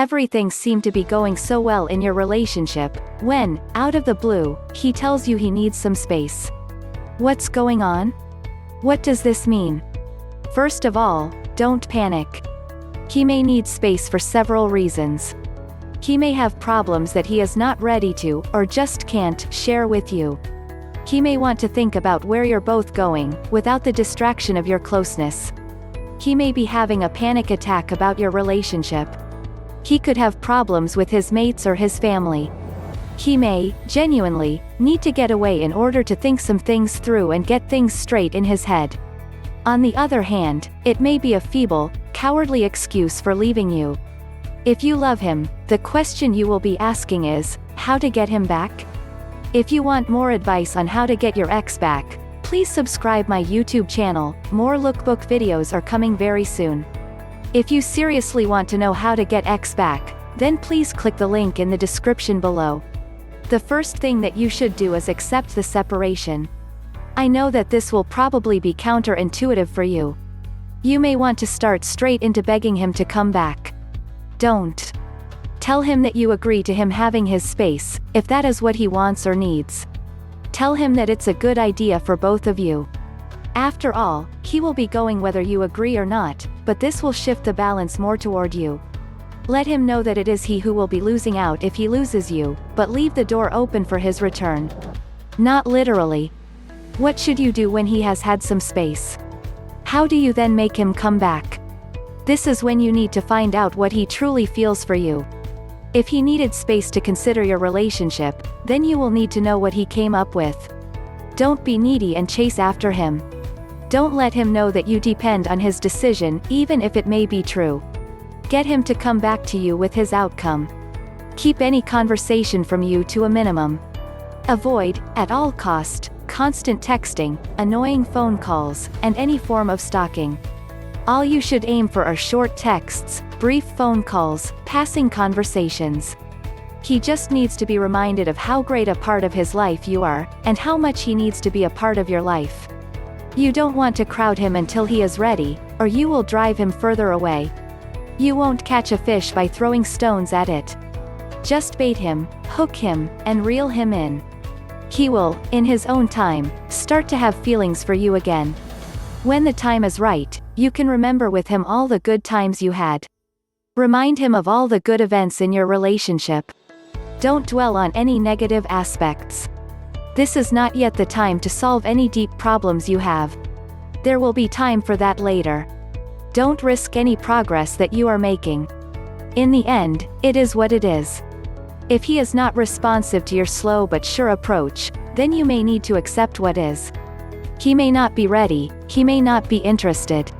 Everything seemed to be going so well in your relationship, when, out of the blue, he tells you he needs some space. What's going on? What does this mean? First of all, don't panic. He may need space for several reasons. He may have problems that he is not ready to, or just can't, share with you. He may want to think about where you're both going, without the distraction of your closeness. He may be having a panic attack about your relationship. He could have problems with his mates or his family. He may, genuinely, need to get away in order to think some things through and get things straight in his head. On the other hand, it may be a feeble, cowardly excuse for leaving you. If you love him, the question you will be asking is, how to get him back? If you want more advice on how to get your ex back, please subscribe my YouTube channel. More lookbook videos are coming very soon. If you seriously want to know how to get ex back, then please click the link in the description below. The first thing that you should do is accept the separation. I know that this will probably be counterintuitive for you. You may want to start straight into begging him to come back. Don't. Tell him that you agree to him having his space, if that is what he wants or needs. Tell him that it's a good idea for both of you. After all, he will be going whether you agree or not, but this will shift the balance more toward you. Let him know that it is he who will be losing out if he loses you, but leave the door open for his return. Not literally. What should you do when he has had some space? How do you then make him come back? This is when you need to find out what he truly feels for you. If he needed space to consider your relationship, then you will need to know what he came up with. Don't be needy and chase after him. Don't let him know that you depend on his decision, even if it may be true. Get him to come back to you with his outcome. Keep any conversation from you to a minimum. Avoid, at all cost, constant texting, annoying phone calls, and any form of stalking. All you should aim for are short texts, brief phone calls, passing conversations. He just needs to be reminded of how great a part of his life you are, and how much he needs to be a part of your life. You don't want to crowd him until he is ready, or you will drive him further away. You won't catch a fish by throwing stones at it. Just bait him, hook him, and reel him in. He will, in his own time, start to have feelings for you again. When the time is right, you can remember with him all the good times you had. Remind him of all the good events in your relationship. Don't dwell on any negative aspects. This is not yet the time to solve any deep problems you have. There will be time for that later. Don't risk any progress that you are making. In the end, it is what it is. If he is not responsive to your slow but sure approach, then you may need to accept what is. He may not be ready, he may not be interested.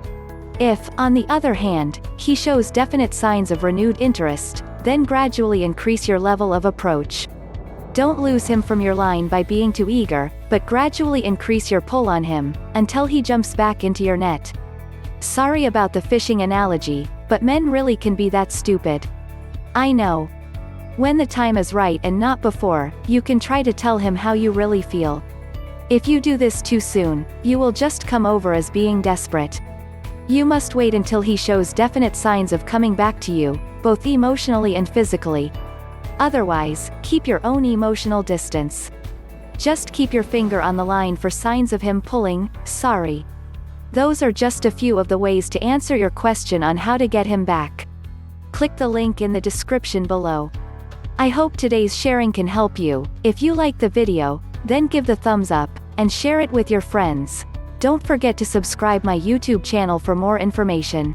If, on the other hand, he shows definite signs of renewed interest, then gradually increase your level of approach. Don't lose him from your line by being too eager, but gradually increase your pull on him, until he jumps back into your net. Sorry about the fishing analogy, but men really can be that stupid. I know. When the time is right and not before, you can try to tell him how you really feel. If you do this too soon, you will just come over as being desperate. You must wait until he shows definite signs of coming back to you, both emotionally and physically. Otherwise, keep your own emotional distance. Just keep your finger on the line for signs of him pulling. Sorry. Those are just a few of the ways to answer your question on how to get him back. Click the link in the description below. I hope today's sharing can help you. If you like the video, then give the thumbs up, and share it with your friends. Don't forget to subscribe my YouTube channel for more information.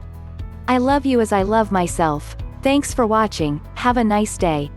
I love you as I love myself. Thanks for watching, have a nice day.